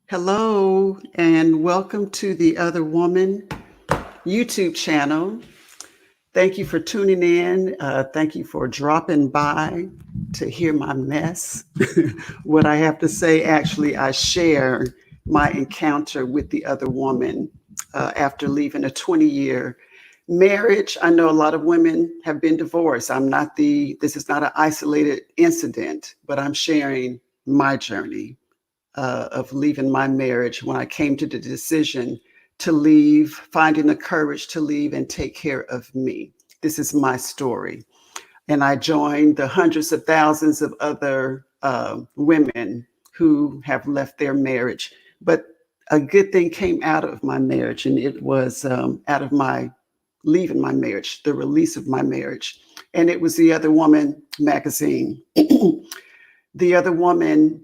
Hello, and welcome to the Other Woman YouTube channel. Thank you for tuning in. Thank you for dropping by to hear my mess. What I have to say, actually, I share my encounter with the other woman after leaving a 20-year marriage. I know a lot of women have been divorced. This is not an isolated incident, but I'm sharing my journey of leaving my marriage when I came to the decision to leave, finding the courage to leave and take care of me. This is my story. And I joined the hundreds of thousands of other women who have left their marriage. But a good thing came out of my marriage, and it was out of my leaving my marriage, the release of my marriage. And it was the Other Woman magazine. The Other Woman,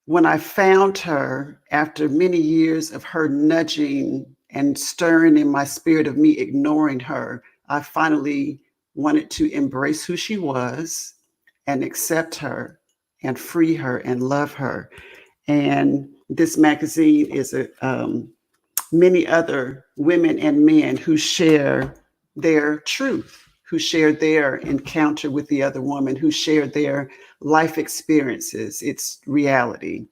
when I found her after many years of her nudging and stirring in my spirit of me ignoring her, I finally wanted to embrace who she was and accept her and free her and love her. And this magazine is many other women and men who share their truth, who share their encounter with the other woman, who share their life experiences. It's reality.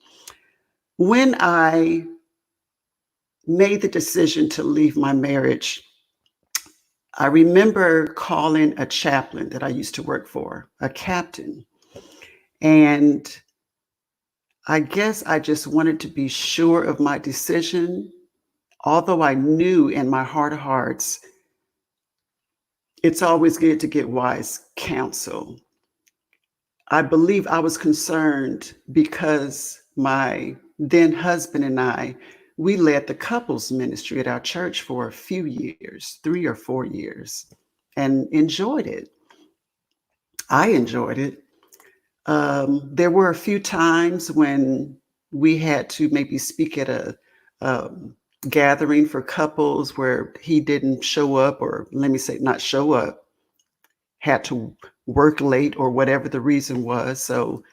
When I made the decision to leave my marriage, I remember calling a chaplain that I used to work for, a captain. And I guess I just wanted to be sure of my decision, although I knew in my heart of hearts, it's always good to get wise counsel. I believe I was concerned because my then husband and I, we led the couples ministry at our church for a few years, 3 or 4 years, and enjoyed it. I enjoyed it. There were a few times when we had to maybe speak at a gathering for couples where he didn't show up, or let me say, not show up, had to work late or whatever the reason was. So,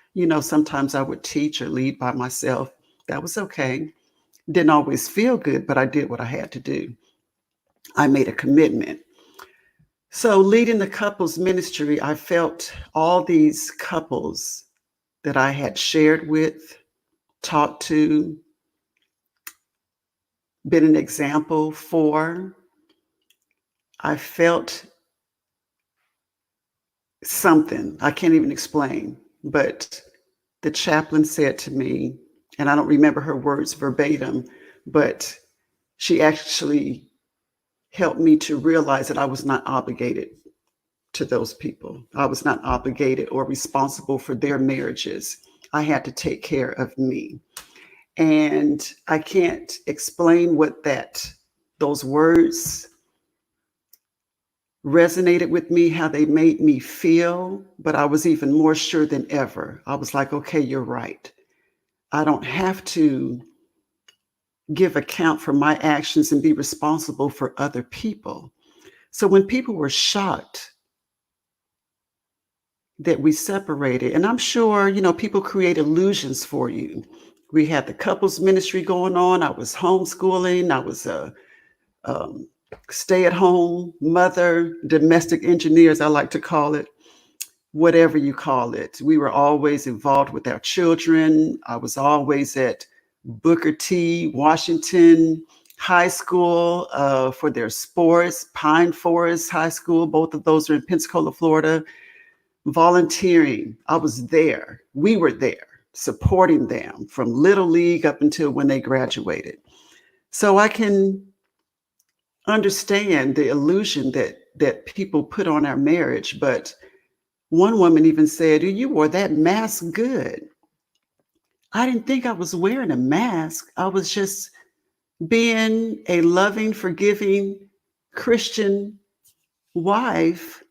sometimes I would teach or lead by myself. That was okay. Didn't always feel good, but I did what I had to do. I made a commitment. So, leading the couples ministry, I felt all these couples that I had shared with, talked to, been an example for, I felt something I can't even explain. But the chaplain said to me, and I don't remember her words verbatim, but she actually helped me to realize that I was not obligated to those people. I was not obligated or responsible for their marriages. I had to take care of me. And I can't explain what those words resonated with me, how they made me feel, but I was even more sure than ever. I was like, okay, you're right. I don't have to give account for my actions and be responsible for other people. So when people were shocked that we separated, and I'm sure, people create illusions for you. We had the couples ministry going on. I was homeschooling. I was a stay-at-home mother, domestic engineer, as I like to call it, whatever you call it. We were always involved with our children. I was always at Booker T, Washington High School for their sports, Pine Forest High School. Both of those are in Pensacola, Florida. Volunteering. I was there. We were there supporting them from Little League up until when they graduated. So I can understand the illusion that people put on our marriage. But one woman even said, you wore that mask good. I didn't think I was wearing a mask. I was just being a loving, forgiving Christian wife,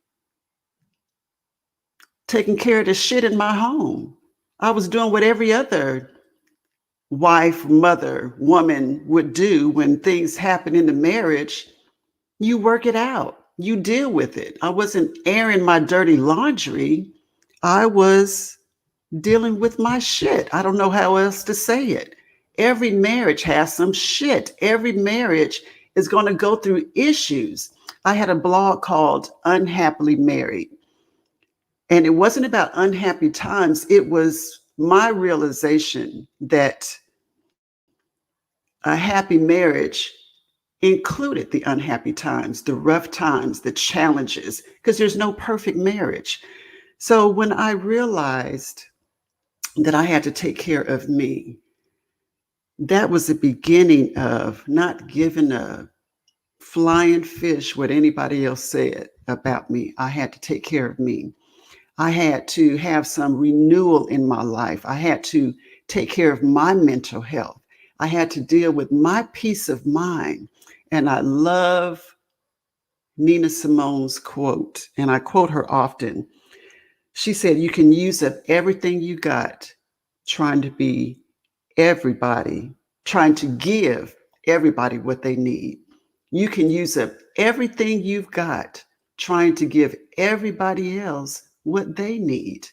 taking care of the shit in my home. I was doing what every other wife, mother, woman would do when things happen in the marriage. You work it out. You deal with it. I wasn't airing my dirty laundry. I was dealing with my shit. I don't know how else to say it. every marriage has some shit. Every marriage is going to go through issues. I had a blog called Unhappily Married, and it wasn't about unhappy times. It was my realization that a happy marriage included the unhappy times, the rough times, the challenges, because there's no perfect marriage. So when I realized that I had to take care of me, that was the beginning of not giving a flying fish what anybody else said about me. I had to take care of me. I had to have some renewal in my life. I had to take care of my mental health. I had to deal with my peace of mind. And I love Nina Simone's quote, and I quote her often. She said, "You can use up everything you got trying to be everybody, trying to give everybody what they need. You can use up everything you've got trying to give everybody else what they need."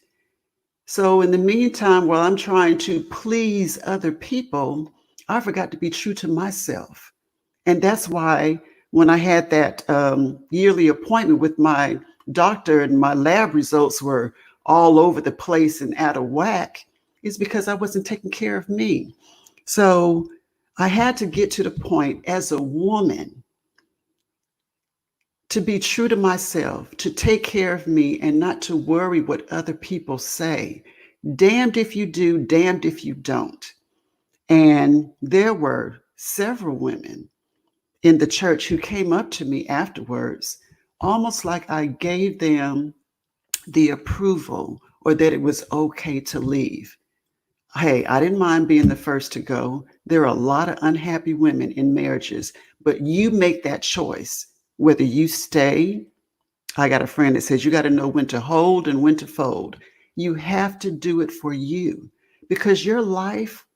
So, in the meantime, while I'm trying to please other people, I forgot to be true to myself. And that's why when I had that yearly appointment with my doctor and my lab results were all over the place and out of whack, is because I wasn't taking care of me. So I had to get to the point as a woman to be true to myself, to take care of me and not to worry what other people say. Damned if you do, damned if you don't. And there were several women in the church who came up to me afterwards, almost like I gave them the approval or that it was okay to leave. Hey, I didn't mind being the first to go. There are a lot of unhappy women in marriages, but you make that choice whether you stay. I got a friend that says you got to know when to hold and when to fold. You have to do it for you because your life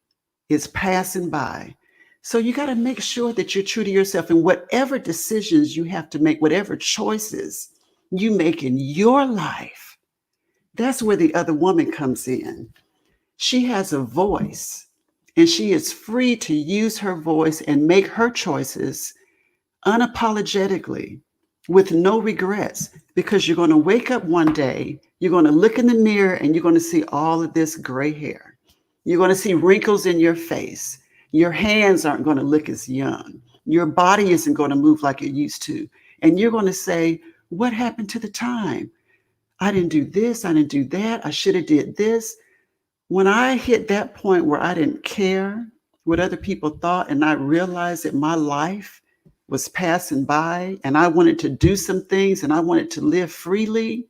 is passing by. So you got to make sure that you're true to yourself and whatever decisions you have to make, whatever choices you make in your life, that's where the other woman comes in. She has a voice and she is free to use her voice and make her choices unapologetically with no regrets because you're going to wake up one day, you're going to look in the mirror and you're going to see all of this gray hair. You're going to see wrinkles in your face. Your hands aren't going to look as young. Your body isn't going to move like it used to. And you're going to say, what happened to the time? I didn't do this. I didn't do that. I should have did this. When I hit that point where I didn't care what other people thought and I realized that my life was passing by and I wanted to do some things and I wanted to live freely,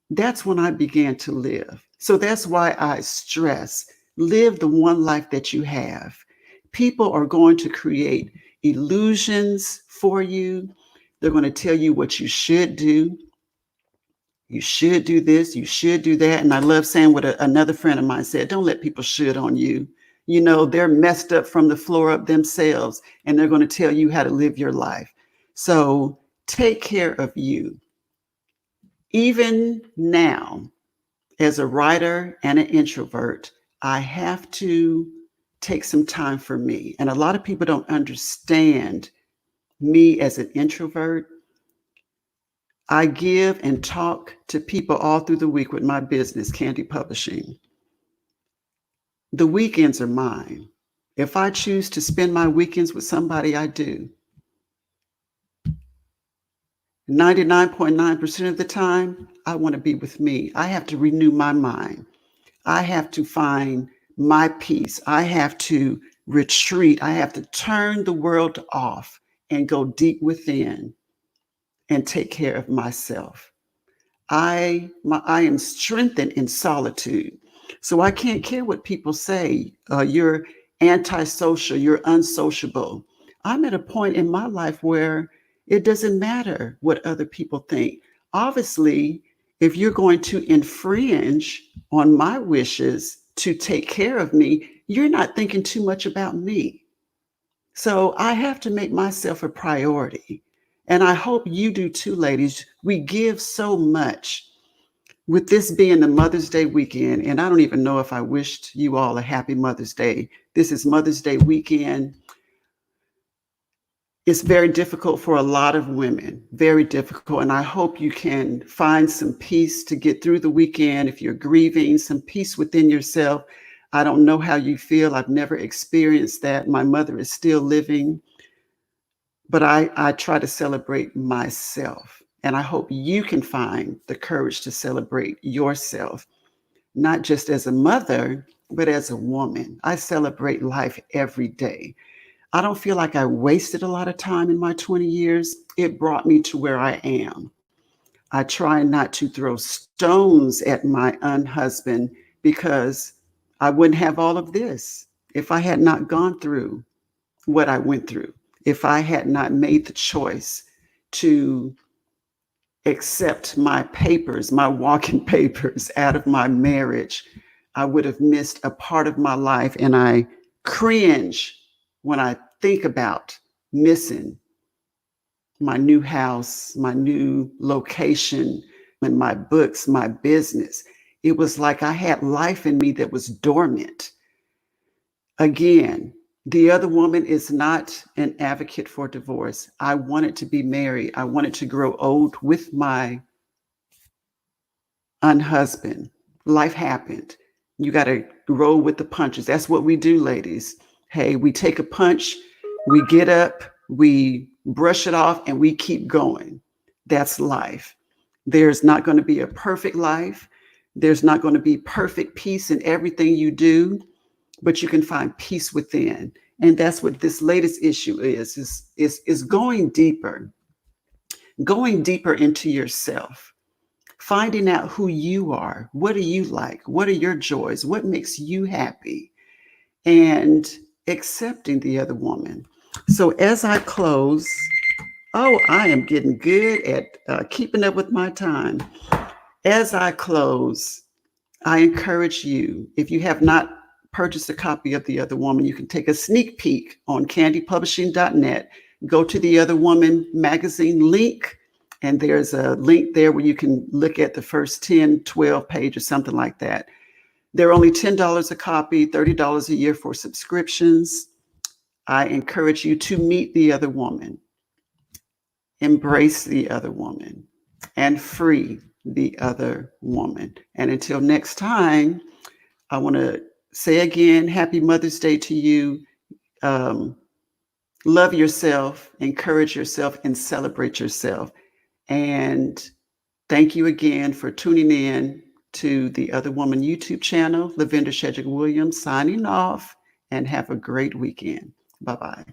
that's when I began to live. So that's why I stress, live the one life that you have. People are going to create illusions for you. They're going to tell you what you should do. You should do this, you should do that. And I love saying what another friend of mine said, don't let people should on you. You know, they're messed up from the floor up themselves and they're going to tell you how to live your life. So take care of you. Even now, as a writer and an introvert, I have to take some time for me. And a lot of people don't understand me as an introvert. I give and talk to people all through the week with my business, Candy Publishing. The weekends are mine. If I choose to spend my weekends with somebody, I do. 99.9% of the time, I want to be with me. I have to renew my mind. I have to find my peace. I have to retreat. I have to turn the world off and go deep within and take care of myself. I am strengthened in solitude. So I can't care what people say. You're antisocial, you're unsociable. I'm at a point in my life where it doesn't matter what other people think. Obviously, if you're going to infringe on my wishes to take care of me, you're not thinking too much about me. So I have to make myself a priority. And I hope you do too, ladies. We give so much. with this being the Mother's Day weekend, and I don't even know if I wished you all a happy Mother's Day. This is Mother's Day weekend. It's very difficult for a lot of women, very difficult. And I hope you can find some peace to get through the weekend. If you're grieving, some peace within yourself. I don't know how you feel. I've never experienced that. My mother is still living, but I try to celebrate myself. And I hope you can find the courage to celebrate yourself, not just as a mother, but as a woman. I celebrate life every day. I don't feel like I wasted a lot of time in my 20 years. It brought me to where I am. I try not to throw stones at my unhusband because I wouldn't have all of this if I had not gone through what I went through, if I had not made the choice to accept my papers, my walking papers out of my marriage. I would have missed a part of my life. And I cringe when I think about missing my new house, my new location, and my books, my business. It was like I had life in me that was dormant. Again, the other woman is not an advocate for divorce. I wanted to be married. I wanted to grow old with my unhusband. Life happened. You got to roll with the punches. That's what we do, ladies. Hey, we take a punch, we get up, we brush it off, and we keep going. That's life. There's not going to be a perfect life. There's not going to be perfect peace in everything you do, but you can find peace within. And that's what this latest issue is going deeper into yourself, finding out who you are. What do you like? What are your joys? What makes you happy? And accepting the other woman. So as I close, I am getting good at keeping up with my time. As I close, I encourage you, if you have not purchased a copy of The Other Woman, you can take a sneak peek on candypublishing.net. Go to The Other Woman magazine link, and there's a link there where you can look at the first 10, 12 pages, something like that. They're only $10 a copy, $30 a year for subscriptions. I encourage you to meet the other woman, embrace the other woman, and free the other woman. And until next time, I want to say again, happy Mother's Day to you. Love yourself, encourage yourself, and celebrate yourself. And thank you again for tuning in to the Other Woman YouTube channel. Lavender Shedrick Williams signing off, and have a great weekend. Bye-bye.